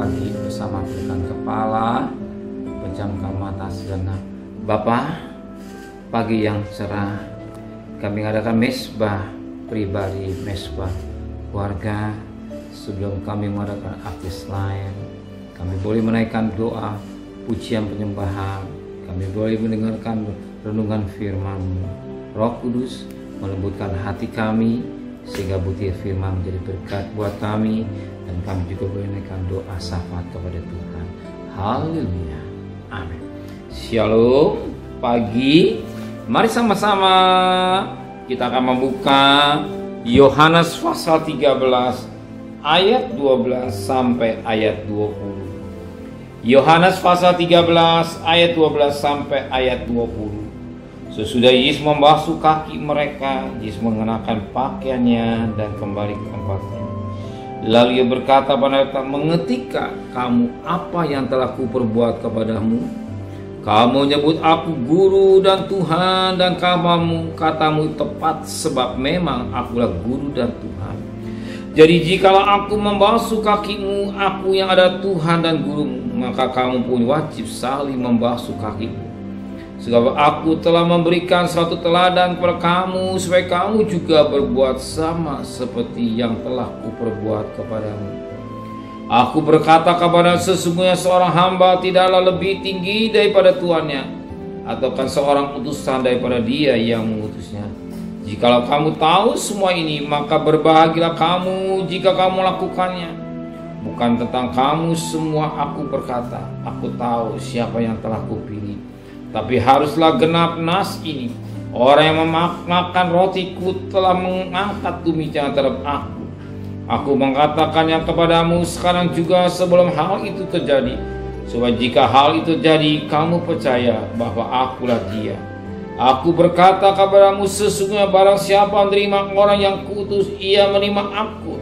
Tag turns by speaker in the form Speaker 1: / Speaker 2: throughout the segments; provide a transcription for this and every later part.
Speaker 1: pagi bersama pegang kepala, pejamkan mata sejenak. Bapa, pagi yang cerah, kami mengadakan mesbah pribadi, mesbah keluarga. Sebelum kami mengadakan aktivitas lain, kami boleh menaikkan doa, pujian penyembahan. Kami boleh mendengarkan renungan firman-Mu. Roh Kudus melembutkan hati kami, sehingga butir firman menjadi berkat buat kami, dan kami juga boleh menaikkan doa syafaat kepada Tuhan. Haleluya, amin. Shalom, pagi. Mari sama-sama kita akan membuka Yohanes pasal 13 ayat 12 sampai ayat 20. Yohanes pasal 13 ayat 12 sampai ayat 20. Sesudah Yesus membasuh kaki mereka, Yesus mengenakan pakaiannya dan kembali ke tempatnya. Lalu ia berkata pada mereka, "Mengertikah kamu apa yang telah kuperbuat kepadamu? Kamu menyebut aku guru dan Tuhan, dan katamu tepat, sebab memang akulah guru dan Tuhan. Jadi jikalau aku membasuh kakimu, aku yang ada Tuhan dan gurumu, maka kamu pun wajib saling membasuh kakimu. Sebab aku telah memberikan suatu teladan kepada kamu, supaya kamu juga berbuat sama seperti yang telah kuperbuat kepadamu. Aku berkata kepada sesungguhnya seorang hamba tidaklah lebih tinggi daripada tuannya, ataukah seorang utusan daripada dia yang mengutusnya. Jikalau kamu tahu semua ini, maka berbahagialah kamu jika kamu lakukannya. Bukan tentang kamu semua aku berkata, aku tahu siapa yang telah kupilih. Tapi haruslah genap nas ini, orang yang memakan rotiku telah mengangkat tuminya terhadap aku. Aku mengatakannya kepadamu sekarang juga sebelum hal itu terjadi, supaya jika hal itu terjadi, kamu percaya bahwa akulah dia. Aku berkata kepadamu, sesungguhnya barang siapa menerima orang yang kuutus, ia menerima aku.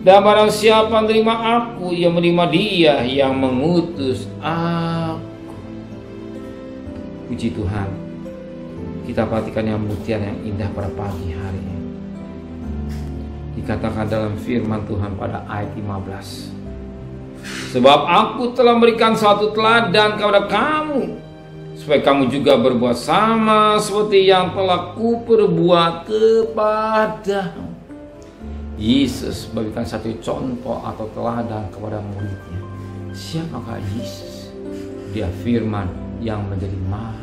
Speaker 1: Dan barang siapa menerima aku, ia menerima dia yang mengutus aku." Puji Tuhan. Kita perhatikan yang mutiara yang indah pada pagi hari ini. Dikatakan dalam firman Tuhan pada ayat 15. "Sebab aku telah memberikan suatu teladan kepada kamu, supaya kamu juga berbuat sama seperti yang telah kuperbuat kepadamu." Yesus memberikan satu contoh atau teladan kepada muridnya. Siapakah Yesus? Dia firman yang menjadi manusia.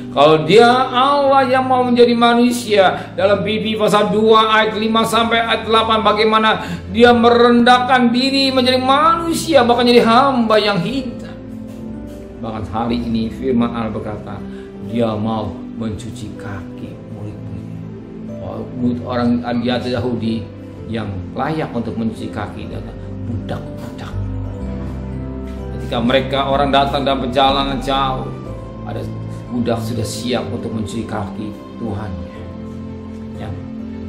Speaker 1: Kalau dia Allah yang mau menjadi manusia, dalam Filipi pasal 2 ayat 5 sampai ayat 8, bagaimana dia merendahkan diri menjadi manusia, bahkan jadi hamba yang hina. Bahkan hari ini firman Allah berkata, dia mau mencuci kaki murid-muridnya. Murid orang Yahudi yang layak untuk mencuci kaki adalah budak-budak. Ketika mereka orang datang dalam perjalanan jauh, ada budak sudah siap untuk mencuci kaki Tuhannya. Yang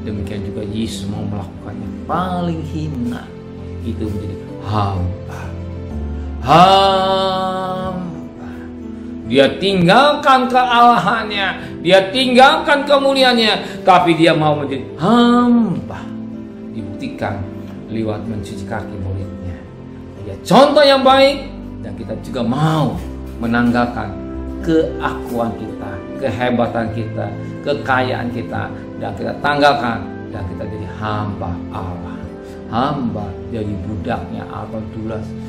Speaker 1: demikian juga Yesus mau melakukan yang paling hina, itu menjadi hamba. Dia tinggalkan kealahannya, dia tinggalkan kemuliaannya, tapi dia mau menjadi hamba. Dibuktikan lewat mencuci kaki muridnya. Dia contoh yang baik, dan kita juga mau menanggalkan keakuan kita, kehebatan kita, kekayaan kita, dan kita tanggalkan, dan kita jadi hamba Allah. Hamba jadi budaknya Allah,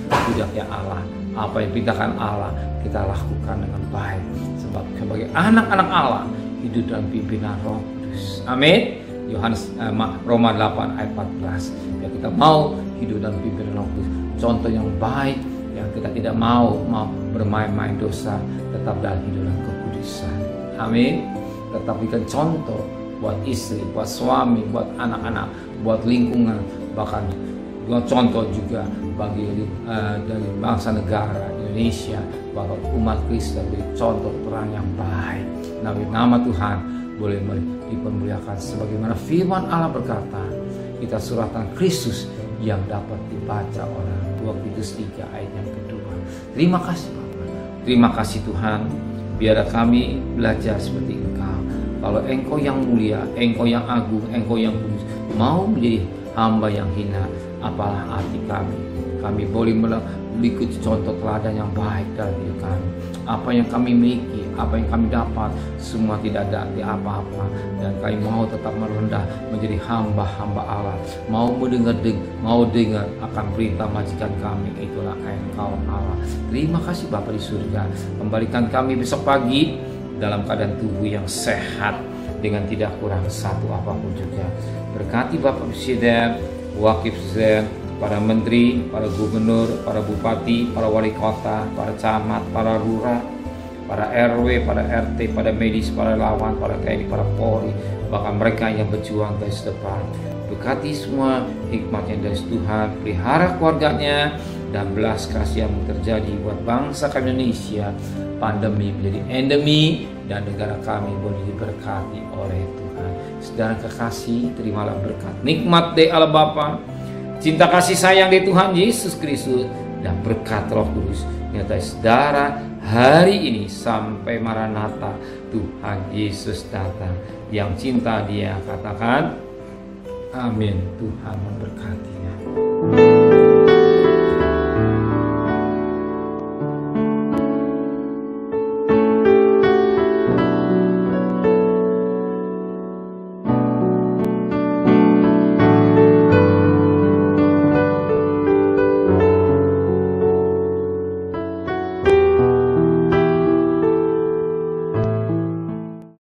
Speaker 1: budaknya Allah. Apa yang diperintahkan Allah kita lakukan dengan baik, sebab sebagai anak-anak Allah hidup dalam pimpinan Roh Kudus. Amin. Roma 8 ayat 14. Ya, kita mau hidup dalam pimpinan Roh Kudus, contoh yang baik. Yang kita tidak mau bermain-main dosa, tetap dalam hidup dan kekudusan. Amin. Tetap berikan contoh buat istri, buat suami, buat anak-anak, buat lingkungan, bahkan contoh juga bagi dari bangsa negara Indonesia, bahwa umat Kristen beri contoh terang yang baik. Nama Tuhan boleh dipermuliakan, sebagaimana firman Allah berkata, kita suratan Kristus yang dapat dibaca oleh 2 Korintus 3 ayat yang kedua. Terima kasih Bapak. Terima kasih Tuhan. Biarlah kami belajar seperti Engkau. Kalau Engkau yang mulia, Engkau yang agung, Engkau yang kudus, mau menjadi hamba yang hina, apalah arti kami Kami boleh mengikuti contoh teladan yang baik dalam hidup kami. Apa yang kami miliki, apa yang kami dapat, semua tidak ada arti apa-apa. Dan kami mau tetap merendah menjadi hamba-hamba Allah. Mau dengar akan perintah majikan kami, itulah Engkau Allah. Terima kasih Bapa di surga. Kembalikan kami besok pagi dalam keadaan tubuh yang sehat, dengan tidak kurang satu apapun juga. Berkati Bapak Presiden, Wakil Presiden, para menteri, para gubernur, para bupati, para wali kota, para camat, para lurah, para RW, para RT, para medis, para lawan, para TNI, para Polri, bahkan mereka yang berjuang garis depan. Berkati semua hikmatnya dari Tuhan, pelihara keluarganya, dan belas kasih yang terjadi buat bangsa kami Indonesia. Pandemi menjadi endemi dan negara kami boleh diberkati oleh Tuhan. Saudara kekasih, terimalah berkat nikmat dari Allah Bapa, cinta kasih sayang dari Tuhan Yesus Kristus, dan berkat Roh Kudus menyertai saudara hari ini sampai Maranatha Tuhan Yesus datang. Yang cinta Dia katakan amin. Tuhan memberkatinya.